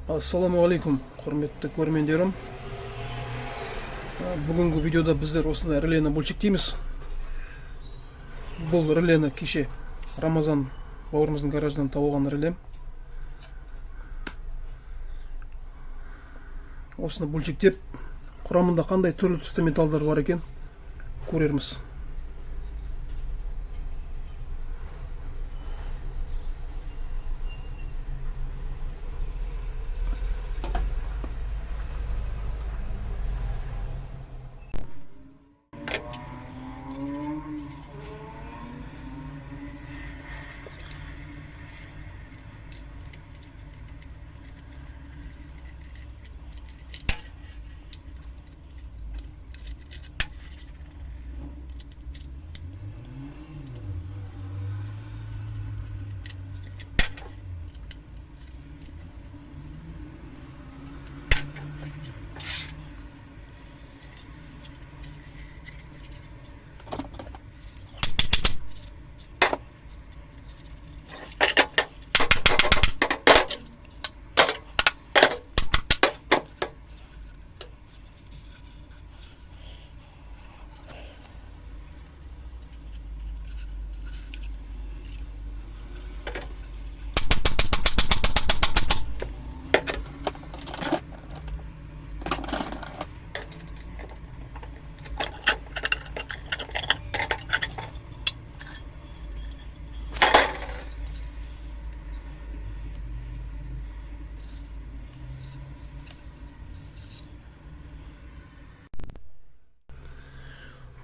Ассаламу алейкум, құрметті көрермендерім. Бүгінгі видеода біздер осындай релені бөлшектейміз. Бұл релені кеше Рамазан бауырымыздың гараждан табылған реле. Осыны бөлшектеп, құрамында қандай түрлі түсті металдар бар екен көрерміз.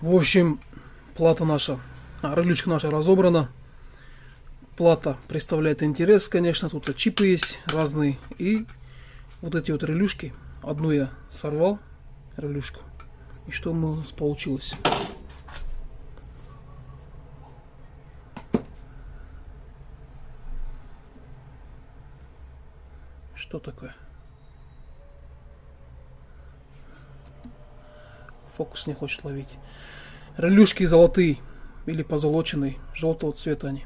В общем, плата наша, релючка наша разобрана. Плата представляет интерес, конечно, тут чипы есть разные. И вот эти вот релюшки, одну я сорвал, релюшку. И что у нас получилось? Что такое? Фокус не хочет ловить. Релюшки золотые или позолоченные, желтого цвета они.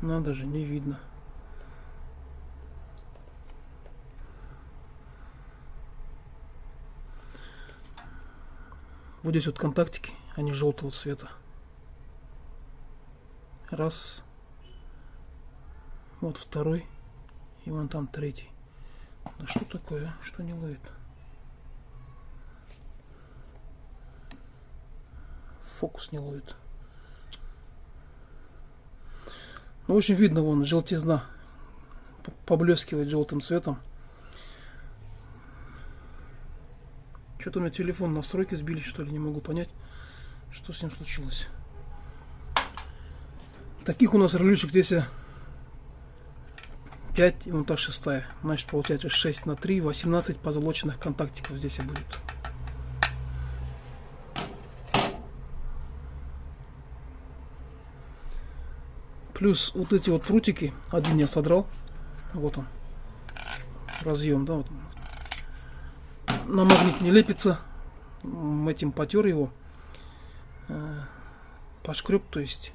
Надо же, не видно. Вот здесь вот контактики, они желтого цвета. Раз. Вот второй. И вон там третий. Да что такое? Что не ловит? Фокус не ловит. Ну, в общем, видно, вон желтизна поблескивает желтым цветом. Что-то у меня телефон настройки сбили, что ли, не могу понять, что с ним случилось. Таких у нас релюшек здесь 5 и вон та шестая. Значит, получается 6 на 3, 18 позолоченных контактиков здесь и будет. Плюс вот эти вот прутики, один я содрал. Вот он. Разъем, да, вот. На магнит не лепится. Этим потер его. Пошкреб, то есть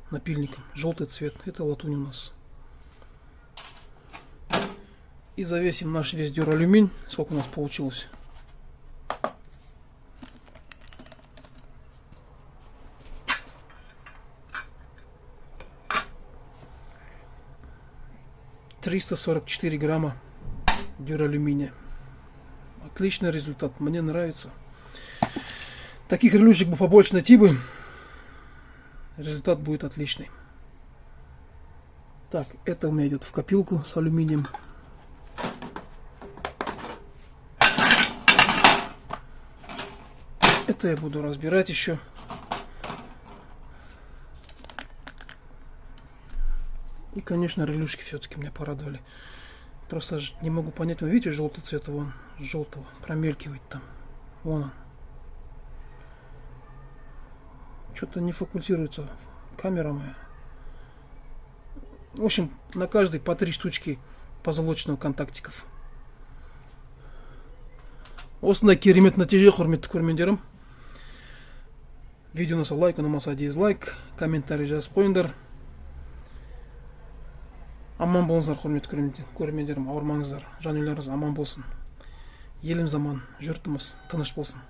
напильником. Желтый цвет. Это латунь у нас. И завесим наш весь дюралюминь. Сколько у нас получилось? «344 грамма дюралюминия». Отличный результат. Мне нравится. Таких релюшек бы побольше найти бы. Результат будет отличный. Так, это у меня идет в копилку с алюминием. Это я буду разбирать еще. И, конечно, релюшки все-таки меня порадовали. Просто не могу понять. Вы видите, желтый цвет, вон, желтого промелькивает там. Вон он. Что-то не фокусируется камера моя. В общем, на каждой по 3 штучки позолоченного контактиков. Осындай керемет нәтиже, құрметті көрермендерім. Видео ұнаса лайк, ұнамаса дизлайк, комментарий жазып қойыңдар. Аман болыңыздар, құрметті көрермендерім, ауырмаңыздар, жанұяларыңыз аман болсын. Еліміз аман, жұртымыз тыныш болсын.